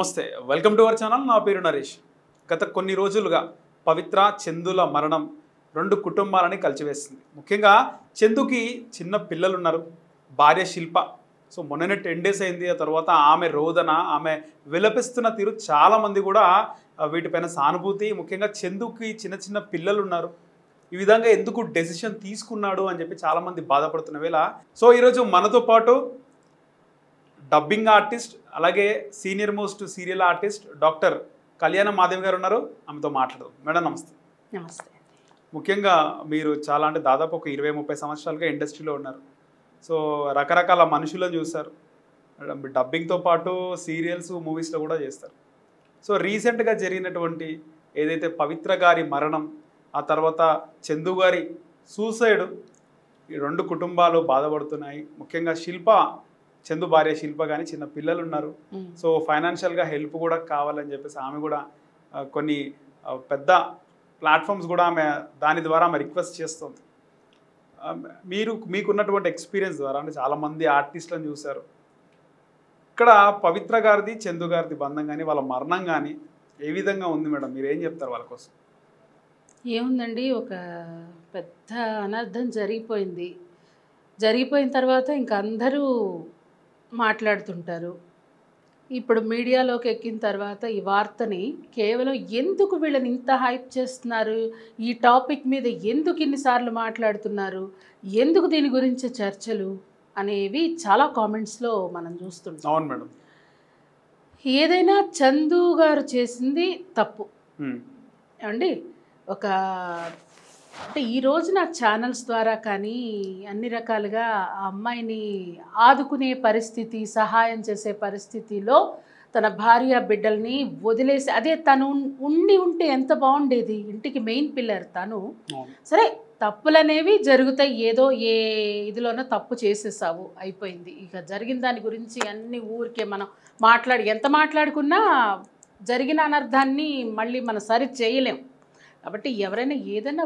నమస్తే, welcome to our channel. నా పేరు నరేష్. గత కొన్ని రోజులుగా పవిత్ర చందుల మరణం రెండు కుటుంబాలని కలిచివేస్తుంది. ముఖ్యంగా చందుకి చిన్న పిల్లలు ఉన్నారు, భార్య శిల్ప. సో మొన్ననే 10 days అయింది. ఆ తర్వాత ఆమె రోదన, ఆమె విలపిస్తున్న తీరు చాలామంది కూడా వీటిపైన సానుభూతి. ముఖ్యంగా చందుకి చిన్న చిన్న పిల్లలు ఉన్నారు, ఈ విధంగా ఎందుకు డెసిషన్ తీసుకున్నాడు అని చెప్పి చాలామంది బాధపడుతున్న వేళ సో ఈరోజు మనతో పాటు డబ్బింగ్ ఆర్టిస్ట్ అలాగే senior most serial artist doctor కళ్యాణ మాధవి గారు ఉన్నారు. ఆమెతో మాట్లాడదాం. మేడం నమస్తే. నమస్తే. ముఖ్యంగా మీరు చాలా అంటే దాదాపు ఒక 20-30 సంవత్సరాలుగా ఇండస్ట్రీలో ఉన్నారు. సో రకరకాల మనుషులను చూస్తారు, డబ్బింగ్తో పాటు సీరియల్స్ మూవీస్లో కూడా చేస్తారు. సో రీసెంట్గా జరిగినటువంటి ఏదైతే పవిత్ర గారి మరణం, ఆ తర్వాత చందు గారి సూసైడ్, ఈ రెండు కుటుంబాలు బాధపడుతున్నాయి. ముఖ్యంగా శిల్ప, చందు భార్య శిల్ప కానీ చిన్న పిల్లలు ఉన్నారు. సో ఫైనాన్షియల్గా హెల్ప్ కూడా కావాలని చెప్పేసి ఆమె కూడా కొన్ని పెద్ద ప్లాట్ఫామ్స్ కూడా ఆమె దాని ద్వారా ఆమె రిక్వెస్ట్ చేస్తుంది. మీకున్నటువంటి ఎక్స్పీరియన్స్ ద్వారా అంటే చాలామంది ఆర్టిస్టులను చూశారు, ఇక్కడ పవిత్ర గారిది చందు గారిది బంధం కానీ వాళ్ళ మరణం కానీ ఏ విధంగా ఉంది మేడం? మీరు ఏం చెప్తారు వాళ్ళ కోసం? ఏముందండి, ఒక పెద్ద అనర్థం జరిగిపోయిన తర్వాత ఇంక అందరూ మాట్లాడుతుంటారు. ఇప్పుడు మీడియాలోకి ఎక్కిన తర్వాత ఈ వార్తని కేవలం ఎందుకు వీళ్ళని ఇంత హైప్ చేస్తున్నారు, ఈ టాపిక్ మీద ఎందుకు ఇన్నిసార్లు మాట్లాడుతున్నారు, ఎందుకు దీని గురించి చర్చలు అనేవి చాలా కామెంట్స్లో మనం చూస్తుంటాం. అవును మేడం. ఏదైనా చందు గారు చేసింది తప్పు అండి. ఒక అంటే ఈ రోజున ఛానల్స్ ద్వారా కానీ అన్ని రకాలుగా ఆ అమ్మాయిని ఆదుకునే పరిస్థితి, సహాయం చేసే పరిస్థితిలో తన భార్య బిడ్డల్ని వదిలేసి, అదే తను ఉంటే ఎంత బాగుండేది. ఇంటికి మెయిన్ పిల్లర్ తను. సరే తప్పులనేవి జరుగుతాయి, ఏదో ఏ ఇదిలోనో తప్పు చేసేసావు, అయిపోయింది. ఇక జరిగిన దాని గురించి అన్ని ఊరికే మనం ఎంత మాట్లాడుకున్నా జరిగిన అనర్థాన్ని మళ్ళీ మనం సరి చేయలేం. కాబట్టి ఎవరైనా ఏదైనా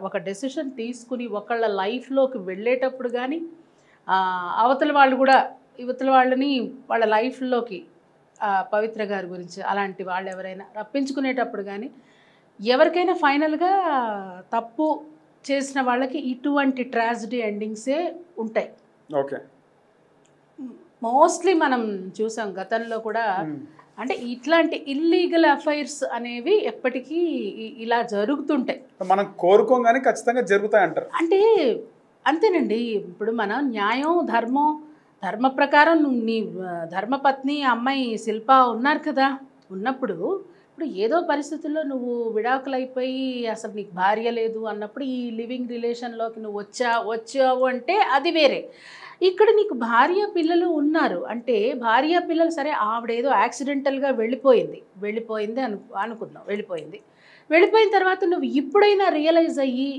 ఒక డెసిషన్ తీసుకుని ఒకళ్ళ లైఫ్లోకి వెళ్ళేటప్పుడు కానీ అవతల వాళ్ళు కూడా యువతల వాళ్ళని వాళ్ళ లైఫ్లోకి పవిత్ర గారి గురించి అలాంటి వాళ్ళు ఎవరైనా రప్పించుకునేటప్పుడు కానీ ఎవరికైనా ఫైనల్గా తప్పు చేసిన వాళ్ళకి ఇటువంటి ట్రాజడీ ఎండింగ్సే ఉంటాయి. ఓకే, మోస్ట్లీ మనం చూసాం గతంలో కూడా. అంటే ఇట్లాంటి ఇల్లీగల్ అఫైర్స్ అనేవి ఎప్పటికీ ఇలా జరుగుతుంటాయి. మనం కోరుకోగానే ఖచ్చితంగా జరుగుతాయి అంటారు. అంటే అంతేనండి. ఇప్పుడు మనం న్యాయం ధర్మ ప్రకారం నీ ధర్మపత్ని అమ్మాయి శిల్ప ఉన్నారు కదా. ఉన్నప్పుడు ఇప్పుడు ఏదో పరిస్థితుల్లో నువ్వు విడాకులైపోయి అసలు నీకు భార్య లేదు అన్నప్పుడు ఈ లివింగ్ రిలేషన్లోకి నువ్వు వచ్చావు అంటే అది వేరే. ఇక్కడ నీకు భార్య పిల్లలు ఉన్నారు అంటే భార్య పిల్లలు సరే, ఆవిడేదో యాక్సిడెంటల్గా వెళ్ళిపోయింది అనుకుందాం. వెళ్ళిపోయిన తర్వాత నువ్వు ఇప్పుడైనా రియలైజ్ అయ్యి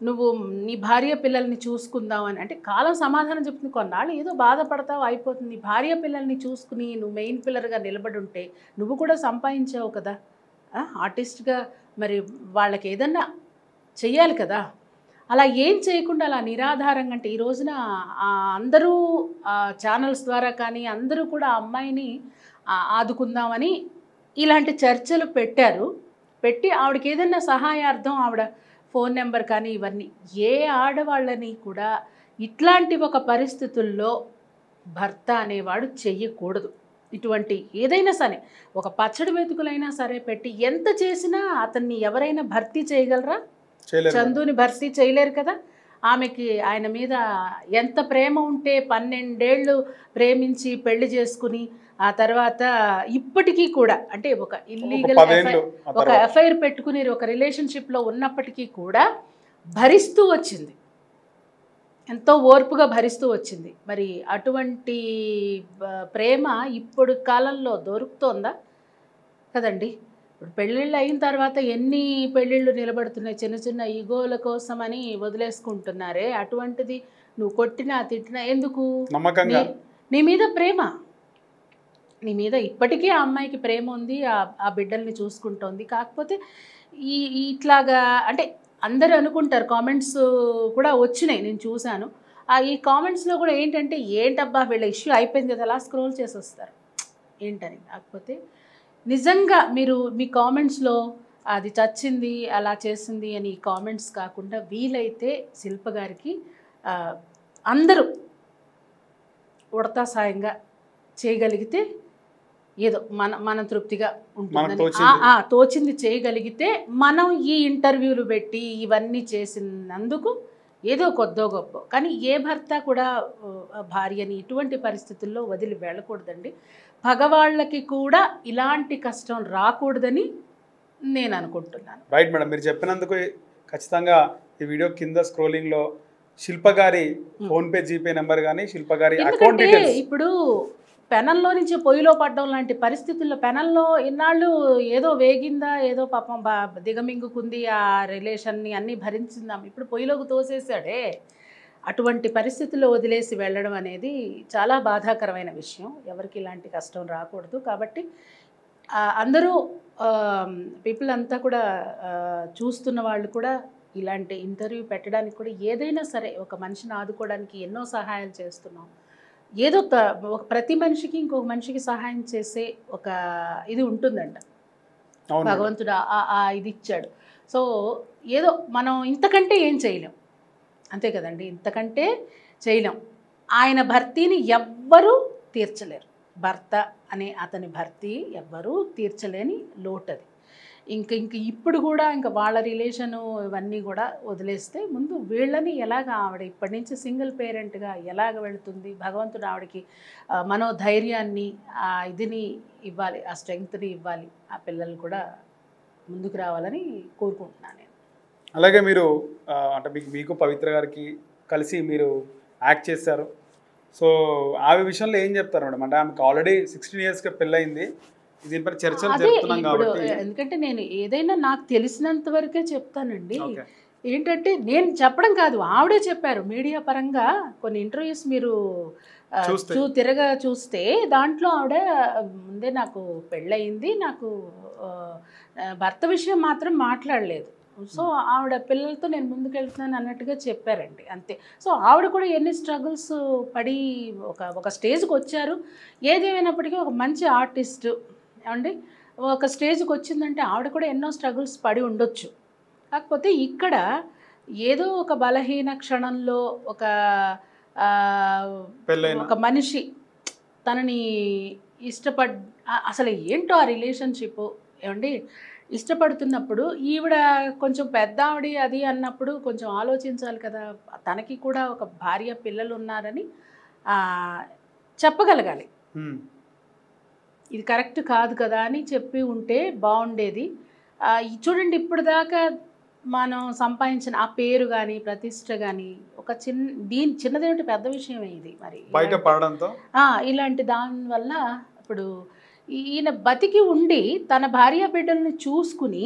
నువ్వు నీ భార్య పిల్లల్ని చూసుకుందామని అంటే కాలం సమాధానం చెప్తుంది. కొన్నాళ్ళు ఏదో బాధపడతావు, అయిపోతుంది. నీ భార్య పిల్లల్ని చూసుకుని నువ్వు మెయిన్ పిల్లర్గా నిలబడి ఉంటే నువ్వు కూడా సంపాదించావు కదా ఆర్టిస్ట్గా, మరి వాళ్ళకి ఏదన్నా చెయ్యాలి కదా. అలా ఏం చేయకుండా అలా నిరాధారంగా అంటే ఈ రోజున అందరూ ఛానల్స్ ద్వారా కానీ అందరూ కూడా ఆ అమ్మాయిని ఆదుకుందామని ఇలాంటి చర్చలు పెట్టి ఆవిడకి ఏదైనా సహాయార్థం ఆవిడ ఫోన్ నెంబర్ కానీ ఇవన్నీ, ఏ ఆడవాళ్ళని కూడా ఇట్లాంటి ఒక పరిస్థితుల్లో భర్త అనేవాడు చెయ్యకూడదు. ఇటువంటి ఏదైనా సరే ఒక పచ్చడి మెతుకులైనా సరే పెట్టి ఎంత చేసినా అతన్ని ఎవరైనా భర్తీ చేయగలరా? చందుని భర్తీ చేయలేరు కదా. ఆమెకి ఆయన మీద ఎంత ప్రేమ ఉంటే 12 ఏళ్ళు ప్రేమించి పెళ్లి చేసుకుని ఆ తర్వాత ఇప్పటికీ కూడా అంటే ఒక ఇల్లీగల్ ఒక ఎఫ్ఐఆర్ పెట్టుకుని ఒక రిలేషన్షిప్లో ఉన్నప్పటికీ కూడా భరిస్తూ వచ్చింది, ఎంతో ఓర్పుగా భరిస్తూ వచ్చింది. మరి అటువంటి ప్రేమ ఇప్పుడు కాలంలో దొరుకుతోందా? కదండి. ఇప్పుడు పెళ్ళిళ్ళు అయిన తర్వాత ఎన్ని పెళ్ళిళ్ళు నిలబడుతున్నాయి, చిన్న చిన్న ఈగోల కోసమని వదిలేసుకుంటున్నారే. అటువంటిది నువ్వు కొట్టినా తిట్టినా ఎందుకు? నీ మీద ప్రేమ, నీ మీద ఇప్పటికీ ఆ అమ్మాయికి ప్రేమ ఉంది, ఆ బిడ్డల్ని చూసుకుంటోంది. కాకపోతే ఇట్లాగా అంటే అందరూ అనుకుంటారు. కామెంట్స్ కూడా వచ్చినాయి, నేను చూశాను. ఈ కామెంట్స్లో కూడా ఏంటంటే ఏంటబ్బా వీళ్ళ ఇష్యూ అయిపోయింది కదా అలా స్క్రోల్ చేసి వస్తారు. ఏంటని. కాకపోతే నిజంగా మీరు మీ కామెంట్స్లో అది చచ్చింది అలా చేసింది అని కామెంట్స్ కాకుండా వీలైతే శిల్ప గారికి అందరూ ఉడతా సాయంగా చేయగలిగితే ఏదో మన తృప్తిగా ఉంటుందని తోచింది చేయగలిగితే మనం ఈ ఇంటర్వ్యూలు పెట్టి ఇవన్నీ చేసినందుకు ఏదో కొద్దో గొప్ప. కానీ ఏ భర్త కూడా భార్యని ఇటువంటి పరిస్థితుల్లో వదిలి వెళ్ళకూడదండి. పగవాళ్ళకి కూడా ఇలాంటి కష్టం రాకూడదని నేను అనుకుంటున్నాను. రైట్ మేడం, మీరు చెప్పినందుకు ఖచ్చితంగా ఈ వీడియో కింద స్క్రోలింగ్లో శిల్ప గారి ఫోన్పే జీపే నెంబర్ కానీ శిల్ప గారి అకౌంట్ డీటెయిల్స్. ఇప్పుడు పెనంలో నుంచి పొయ్యిలో పడడం లాంటి పరిస్థితుల్లో పెనంలో ఇన్నాళ్ళు ఏదో వేగిందా, ఏదో పాపం దిగమింగుకుంది, ఆ రిలేషన్ని అన్నీ భరించిందాం, ఇప్పుడు పొయ్యిలోకి తోసేసాడే. అటువంటి పరిస్థితుల్లో వదిలేసి వెళ్ళడం అనేది చాలా బాధాకరమైన విషయం. ఎవరికి ఇలాంటి కష్టం రాకూడదు. కాబట్టి అందరూ పీపుల్ అంతా కూడా చూస్తున్న వాళ్ళు కూడా ఇలాంటి ఇంటర్వ్యూ పెట్టడానికి కూడా ఏదైనా సరే ఒక మనిషిని ఆదుకోవడానికి ఎన్నో సహాయాలు చేస్తున్నాం. ఏదో ఒక ప్రతి మనిషికి ఇంకొక మనిషికి సహాయం చేసే ఒక ఇది ఉంటుందంట, భగవంతుడు ఇది ఇచ్చాడు. సో ఏదో మనం ఇంతకంటే ఏం చేయలేం, అంతే కదండి, ఇంతకంటే చేయలేం. ఆయన భర్తీని ఎవ్వరూ తీర్చలేరు. భర్త అనే అతని భర్తీ ఎవ్వరూ తీర్చలేని లోటది. ఇంక ఇప్పుడు కూడా ఇంకా వాళ్ళ రిలేషను ఇవన్నీ కూడా వదిలేస్తే ముందు వీళ్ళని ఎలాగ ఆవిడ ఇప్పటి నుంచి సింగిల్ పేరెంట్గా ఎలాగ వెళుతుంది, భగవంతుడు ఆవిడకి మనోధైర్యాన్ని ఆ ఇదిని ఇవ్వాలి, ఆ స్ట్రెంగ్త్ని ఇవ్వాలి. ఆ పిల్లలు కూడా ముందుకు రావాలని కోరుకుంటున్నాను నేను. అలాగే మీరు అంటే మీకు పవిత్ర గారికి కలిసి మీరు యాక్ట్ చేశారు. సో ఆ విషయంలో ఏం చెప్తారు మేడం? అంటే ఆమెకు ఆల్రెడీ 16 yearsకి పెళ్ళయింది. దీనిపై చర్చలు జరుపుతున్నాం కాబట్టి, ఎందుకంటే నేను ఏదైనా నాకు తెలిసినంత వరకే చెప్తానండి. ఏంటంటే నేను చెప్పడం కాదు, ఆవిడే చెప్పారు మీడియా పరంగా. కొన్ని ఇంటర్వ్యూస్ మీరు చూస్తే దాంట్లో ఆవిడ ముందే నాకు పెళ్ళయింది, నాకు భర్త విషయం మాత్రం మాట్లాడలేదు. సో ఆవిడ పిల్లలతో నేను ముందుకెళ్తున్నాను అన్నట్టుగా చెప్పారండి, అంతే. సో ఆవిడ కూడా ఎన్ని స్ట్రగుల్స్ పడి ఒక స్టేజ్కి వచ్చారు. ఏదేమైనప్పటికీ ఒక మంచి ఆర్టిస్టు ఏమండి, ఒక స్టేజ్కి వచ్చిందంటే ఆవిడ కూడా ఎన్నో స్ట్రగుల్స్ పడి ఉండొచ్చు. కాకపోతే ఇక్కడ ఏదో ఒక బలహీన క్షణంలో ఒక మనిషి తనని అసలు ఏంటో ఆ రిలేషన్షిప్ ఏమండి, ఇష్టపడుతున్నప్పుడు ఈవిడ కొంచెం పెద్ద ఆవిడ అది అన్నప్పుడు కొంచెం ఆలోచించాలి కదా. తనకి కూడా ఒక భార్య పిల్లలు ఉన్నారని చెప్పగలగాలి. ఇది కరెక్ట్ కాదు కదా అని చెప్పి ఉంటే బాగుండేది. చూడండి, ఇప్పుడు దాకా మనం సంపాదించిన ఆ పేరు కానీ ప్రతిష్ట కానీ ఒక చిన్నదేమిటి పెద్ద విషయమే ఇది. మరి బయట పడడంతో ఇలాంటి దానివల్ల ఇప్పుడు ఈయన బతికి ఉండి తన భార్య బిడ్డల్ని చూసుకుని,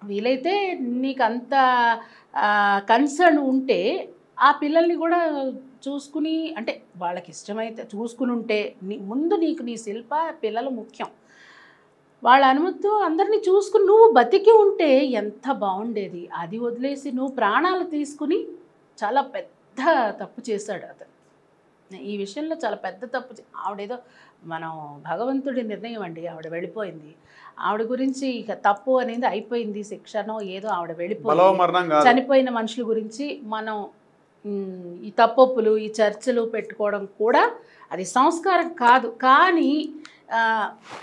వీలైతే నీకు అంత కన్సర్న్ ఉంటే ఆ పిల్లల్ని కూడా చూసుకుని, అంటే వాళ్ళకి ఇష్టమైతే చూసుకుని ఉంటే ముందు నీకు నీ శిల్ప పిల్లలు ముఖ్యం. వాళ్ళ అనుమతితో అందరినీ చూసుకుని నువ్వు బతికి ఉంటే ఎంత బాగుండేది. అది వదిలేసి నువ్వు ప్రాణాలు తీసుకుని చాలా పెద్ద తప్పు చేశాడు అతను. ఈ విషయంలో చాలా పెద్ద తప్పు. ఆవిడేదో మనం భగవంతుడి నిర్ణయం అండి, ఆవిడ వెళ్ళిపోయింది. ఆవిడ గురించి ఇక తప్పు అనేది అయిపోయింది, శిక్షనో ఏదో ఆవిడ వెళ్ళిపోయింది. చనిపోయిన మనుషుల గురించి మనం ఈ తప్పొప్పులు ఈ చర్చలు పెట్టుకోవడం కూడా అది సంస్కారం కాదు. కానీ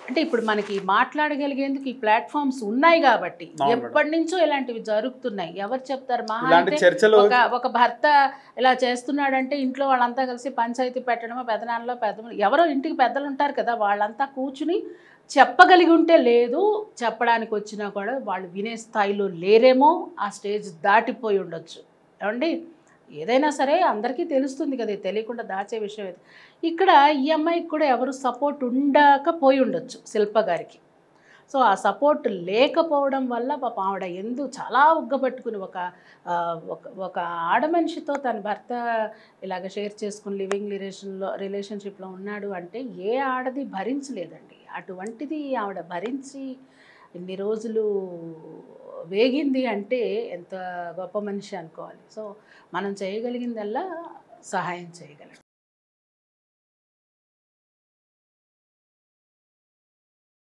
అంటే ఇప్పుడు మనకి మాట్లాడగలిగేందుకు ఈ ప్లాట్ఫామ్స్ ఉన్నాయి కాబట్టి ఎప్పటి నుంచో ఇలాంటివి జరుగుతున్నాయి. ఎవరు చెప్తారు? ఒక భర్త ఇలా చేస్తున్నాడంటే ఇంట్లో వాళ్ళంతా కలిసి పంచాయతీ పెట్టడమో, పెదనాన్నలో ఎవరో ఇంటికి పెద్దలు ఉంటారు కదా, వాళ్ళంతా కూర్చుని చెప్పగలిగి ఉంటే, లేదు చెప్పడానికి వచ్చినా కూడా వాళ్ళు వినే స్థాయిలో లేరేమో, ఆ స్టేజ్ దాటిపోయి ఉండొచ్చు. ఏమండి, ఏదైనా సరే అందరికీ తెలుస్తుంది కదా, తెలియకుండా దాచే విషయం ఇది. ఇక్కడ ఈ అమ్మాయికి కూడా ఎవరు సపోర్ట్ ఉండకపోయి ఉండొచ్చు శిల్ప గారికి. సో ఆ సపోర్ట్ లేకపోవడం వల్ల పాప ఆవిడ చాలా ఉగ్గబట్టుకుని ఒక ఆడమనిషితో తన భర్త ఇలాగ షేర్ చేసుకుని లివింగ్ రిలేషన్షిప్లో ఉన్నాడు అంటే ఏ ఆడది భరించలేదండి. అటువంటిది ఆవిడ భరించి ఇన్ని రోజులు వేగింది అంటే ఎంత గొప్ప మనిషి అనుకోవాలి. సో మనం చేయగలిగిందల్లా సహాయం చేయగలం.